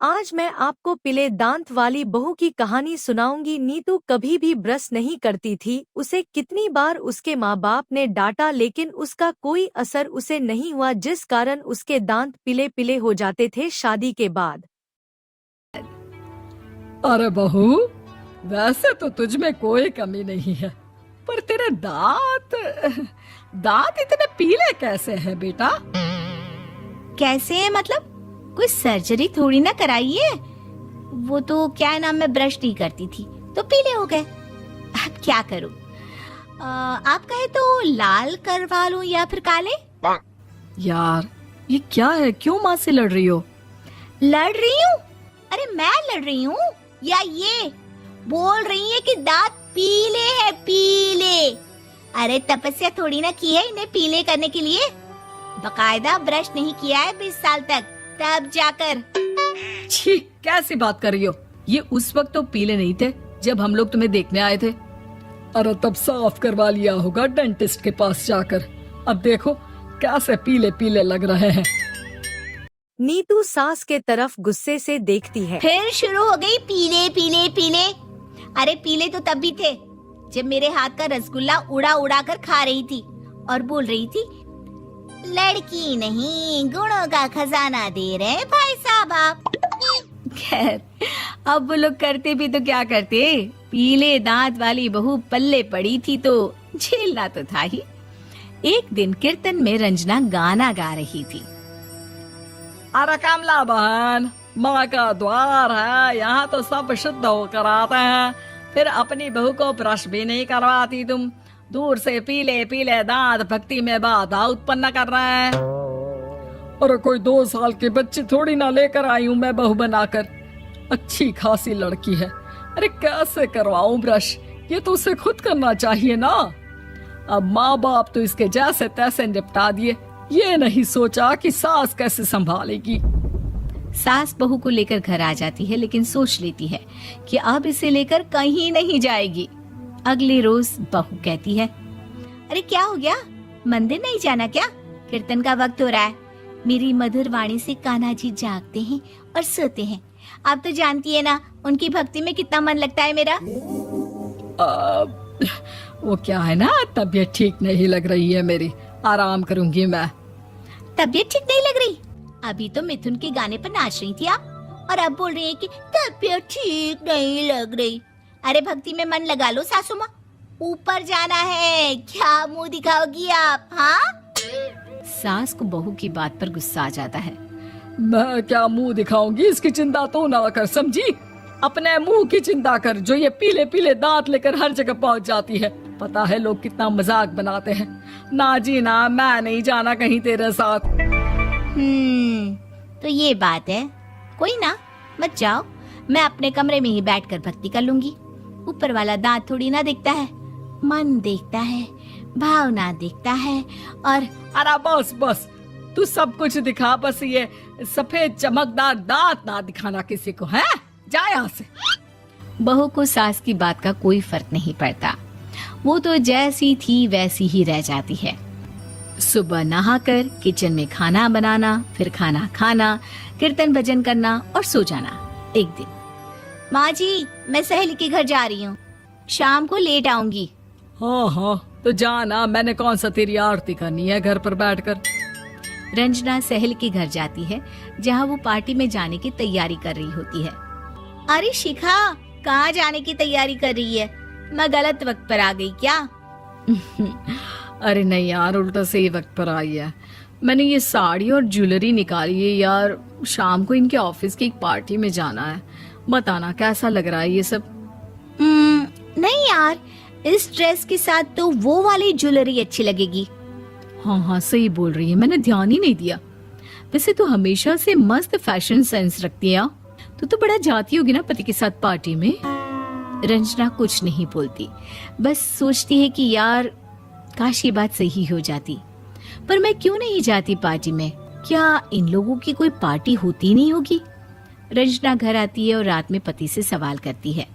आज मैं आपको पीले दांत वाली बहू की कहानी सुनाऊंगी। नीतू कभी भी ब्रश नहीं करती थी। उसे कितनी बार उसके माँ बाप ने डांटा, लेकिन उसका कोई असर उसे नहीं हुआ, जिस कारण उसके दांत पीले पीले हो जाते थे शादी के बाद। अरे बहू, वैसे तो तुझ में कोई कमी नहीं है, पर तेरे दांत दांत इतने पीले कैसे हैं बेटा? कैसे है मतलब? कोई सर्जरी थोड़ी ना कराई है। वो तो क्या नाम, मैं ब्रश नहीं करती थी तो पीले हो गए। अब क्या करूं? आप कहे तो लाल करवा लूं या फिर काले? यार ये क्या है, क्यों माँ से लड़ रही हो? लड़ रही हूँ? अरे मैं लड़ रही हूँ या ये बोल रही है कि दांत पीले है, पीले? अरे तपस्या थोड़ी ना की है इन्हें पीले करने के लिए। बकायदा ब्रश नहीं किया है 20 साल तक, तब जाकर। छी, कैसी बात कर रही हो? ये उस वक्त तो पीले नहीं थे जब हम लोग तुम्हें देखने आए थे। अरे तब साफ करवा लिया होगा डेंटिस्ट के पास जाकर। अब देखो कैसे पीले पीले लग रहे हैं। नीतू सास के तरफ गुस्से से देखती है। फिर शुरू हो गई पीले पीले पीले। अरे पीले तो तब भी थे जब मेरे हाथ का रसगुल्ला उड़ा उड़ा कर खा रही थी और बोल रही थी, लड़की नहीं गुणों का खजाना दे रहे भाई साहब आप। खैर, अब वो लोग करते भी तो क्या करते, पीले दांत वाली बहू पल्ले पड़ी थी तो झेलना तो था ही। एक दिन कीर्तन में रंजना गाना गा रही थी। अरे कमला बहन, माँ का द्वार है, यहाँ तो सब शुद्ध होकर आते हैं, फिर अपनी बहू को ब्रश भी नहीं करवाती तुम। दूर से पीले पीले दांत भक्ति में बाधा उत्पन्न कर रहे हैं। अरे कोई 2 साल के बच्चे थोड़ी ना लेकर आई हूँ मैं बहू बनाकर। अच्छी खासी लड़की है, अरे कैसे करवाऊं ब्रश? ये तो उसे खुद करना चाहिए ना। अब माँ बाप तो इसके जैसे तैसे निपटा दिए, ये नहीं सोचा कि सास कैसे संभालेगी। सास बहू को लेकर घर आ जाती है, लेकिन सोच लेती है कि अब इसे लेकर कहीं नहीं जाएगी। अगले रोज बहू कहती है, अरे क्या हो गया, मंदिर नहीं जाना क्या? कीर्तन का वक्त हो रहा है। मेरी मधुर वाणी से कान्हा जी जागते हैं और सोते हैं। आप तो जानती है ना उनकी भक्ति में कितना मन लगता है मेरा। वो क्या है ना, तबीयत ठीक नहीं लग रही है मेरी, आराम करूंगी मैं। तबीयत ठीक नहीं लग रही? अभी तो मिथुन के गाने पर नाच रही थी आप, और अब बोल रही है कि तबीयत ठीक नहीं लग रही। अरे भक्ति में मन लगा लो सासू माँ, ऊपर जाना है, क्या मुंह दिखाओगी आप? हाँ? सास को बहू की बात पर गुस्सा आ जाता है। मैं क्या मुंह दिखाऊंगी, इसकी चिंता तो ना कर, समझी? अपने मुंह की चिंता कर, जो ये पीले पीले दांत लेकर हर जगह पहुंच जाती है। पता है लोग कितना मजाक बनाते हैं। ना जी ना, मैं नहीं जाना कहीं तेरे साथ। तो ये बात है। कोई ना, मत जाओ, मैं अपने कमरे में ही बैठकर भक्ति कर लूंगी। ऊपर वाला दांत थोड़ी ना देखता है, मन देखता है, भावना देखता है। और अरे बस बस, तू सब कुछ दिखा, बस ये सफेद चमकदार दांत ना दिखाना किसी को, है? जा यहाँ से। बहू को सास की बात का कोई फर्क नहीं पड़ता। वो तो जैसी थी वैसी ही रह जाती है। सुबह नहाकर किचन में खाना बनाना, फिर खाना खाना, कीर्तन भजन करना और सो जाना। एक दिन, माँ जी मैं सहेली के घर जा रही हूँ, शाम को लेट आऊंगी। हाँ हाँ तो जाना, मैंने कौन सा तेरी आरती करनी है घर पर बैठकर। रंजना सहेली के घर जाती है, जहाँ वो पार्टी में जाने की तैयारी कर रही होती है। अरे शिखा, कहाँ जाने की तैयारी कर रही है? मैं गलत वक्त पर आ गई क्या? अरे नहीं यार, उल्टा सही वक्त पर आई है। मैंने ये साड़ी और ज्वेलरी निकाली है यार, शाम को इनके ऑफिस की एक पार्टी में जाना है। बताना कैसा लग रहा है ये सब? नहीं यार, इस ड्रेस के साथ तो वो वाली ज्वेलरी अच्छी लगेगी। हाँ हाँ सही बोल रही है, मैंने ध्यान ही नहीं दिया। वैसे तो हमेशा से मस्त फैशन सेंस रखती है। तो बड़ा जाती होगी ना पति के साथ पार्टी में। रंजना कुछ नहीं बोलती, बस सोचती है कि यार काश ये बात सही हो जाती, पर मैं क्यों नहीं जाती पार्टी में? क्या इन लोगों की कोई पार्टी होती नहीं होगी? रंजना घर आती है और रात में पति से सवाल करती है,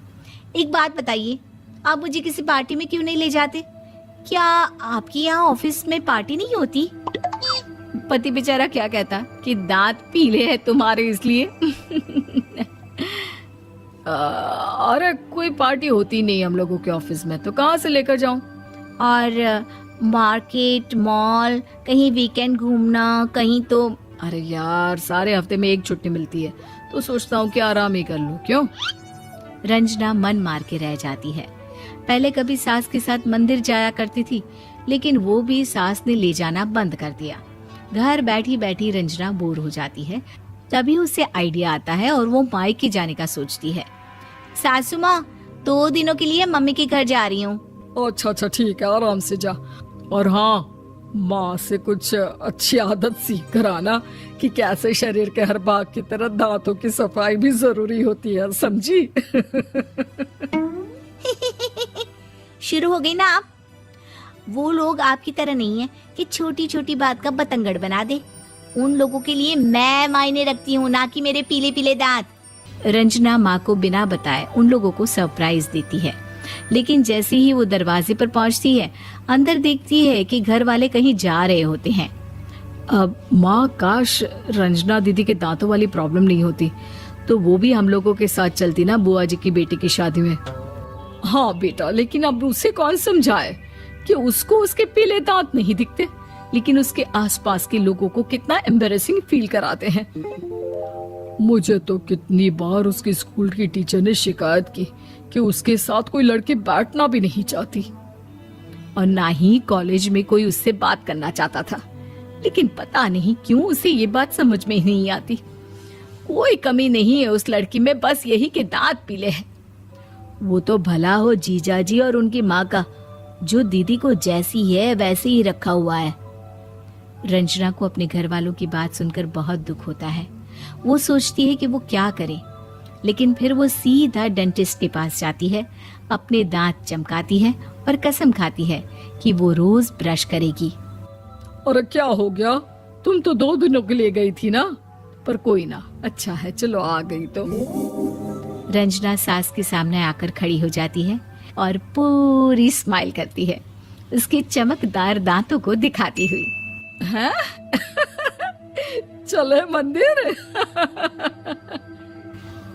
एक बात बताइए, आप मुझे किसी पार्टी में क्यों नहीं ले जाते? क्या आपकी यहाँ ऑफिस में पार्टी नहीं होती? पति बेचारा क्या कहता कि दांत पीले हैं तुम्हारे इसलिए। अरे कोई पार्टी होती नहीं हम लोगों के ऑफिस में, तो कहाँ से लेकर जाऊं? और मार्केट, मॉल, कहीं वीकेंड घूमना, कहीं तो। अरे यार, सारे हफ्ते में एक छुट्टी मिलती है, तो सोचता हूँ कि आराम ही कर लूं। क्यों? रंजना मन मार के रह जाती है। पहले कभी सास के साथ मंदिर जाया करती थी, लेकिन वो भी सास ने ले जाना बंद कर दिया। घर बैठी बैठी रंजना बोर हो जाती है। तभी उसे आइडिया आता है और वो मायके जाने का सोचती है। सासू माँ, 2 दिनों के लिए मम्मी के घर जा रही हूँ। अच्छा ठीक है, आराम से जा। और हाँ, माँ से कुछ अच्छी आदत सीख कर आना कि कैसे शरीर के हर भाग की तरह दांतों की सफाई भी जरूरी होती है, समझी? शुरू हो गई ना आप। वो लोग आपकी तरह नहीं है कि छोटी छोटी बात का बतंगड़ बना दे। उन लोगों के लिए मैं मायने रखती हूँ, ना कि मेरे पीले पीले दांत। रंजना माँ को बिना बताए उन लोगों को सरप्राइज देती है, लेकिन जैसे ही वो दरवाजे पर पहुंचती है, अंदर देखती है कि घर वाले कहीं जा रहे होते हैं। अब माँ, काश रंजना दीदी के दांतों वाली प्रॉब्लम नहीं होती, तो वो भी हम लोगों के साथ चलती ना बुआ जी की बेटी की शादी में। हाँ बेटा, लेकिन अब उसे कौन समझाए कि उसको उसके पीले दांत नहीं दिखते, लेकिन उसके आसपास के लोगों को कितना एम्बैरेसिंग फील कराते हैं। मुझे तो कितनी बार उसके स्कूल की टीचर ने शिकायत की कि उसके साथ कोई लड़की बैठना भी नहीं चाहती, और ना ही कॉलेज में कोई उससे बात करना चाहता था। लेकिन पता नहीं क्यों उसे ये बात समझ में ही नहीं आती। कोई कमी नहीं है उस लड़की में, बस यही कि दांत पीले हैं। वो तो भला हो जीजा जी और उनकी माँ का, जो दीदी को जैसी है वैसे ही रखा हुआ है। रंजना को अपने घर वालों की बात सुनकर बहुत दुख होता है। वो सोचती है कि वो क्या करे, लेकिन फिर वो सीधा डेंटिस्ट के पास जाती है, अपने दांत चमकाती है और कसम खाती है कि वो रोज ब्रश करेगी। और क्या हो गया? तुम तो 2 दिनों के लिए गई थी ना, पर कोई ना, अच्छा है, चलो आ गई तो। रंजना सास के सामने आकर खड़ी हो जाती है और पूरी स्माइल करती है, उसके चमकदार दांतों को दिखाती हुई। हैं? चले मंदिर?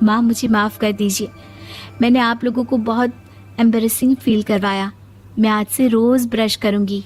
माँ, मुझे माफ कर दीजिए, मैंने आप लोगों को बहुत एम्बैरेसिंग फील करवाया। मैं आज से रोज ब्रश करूंगी।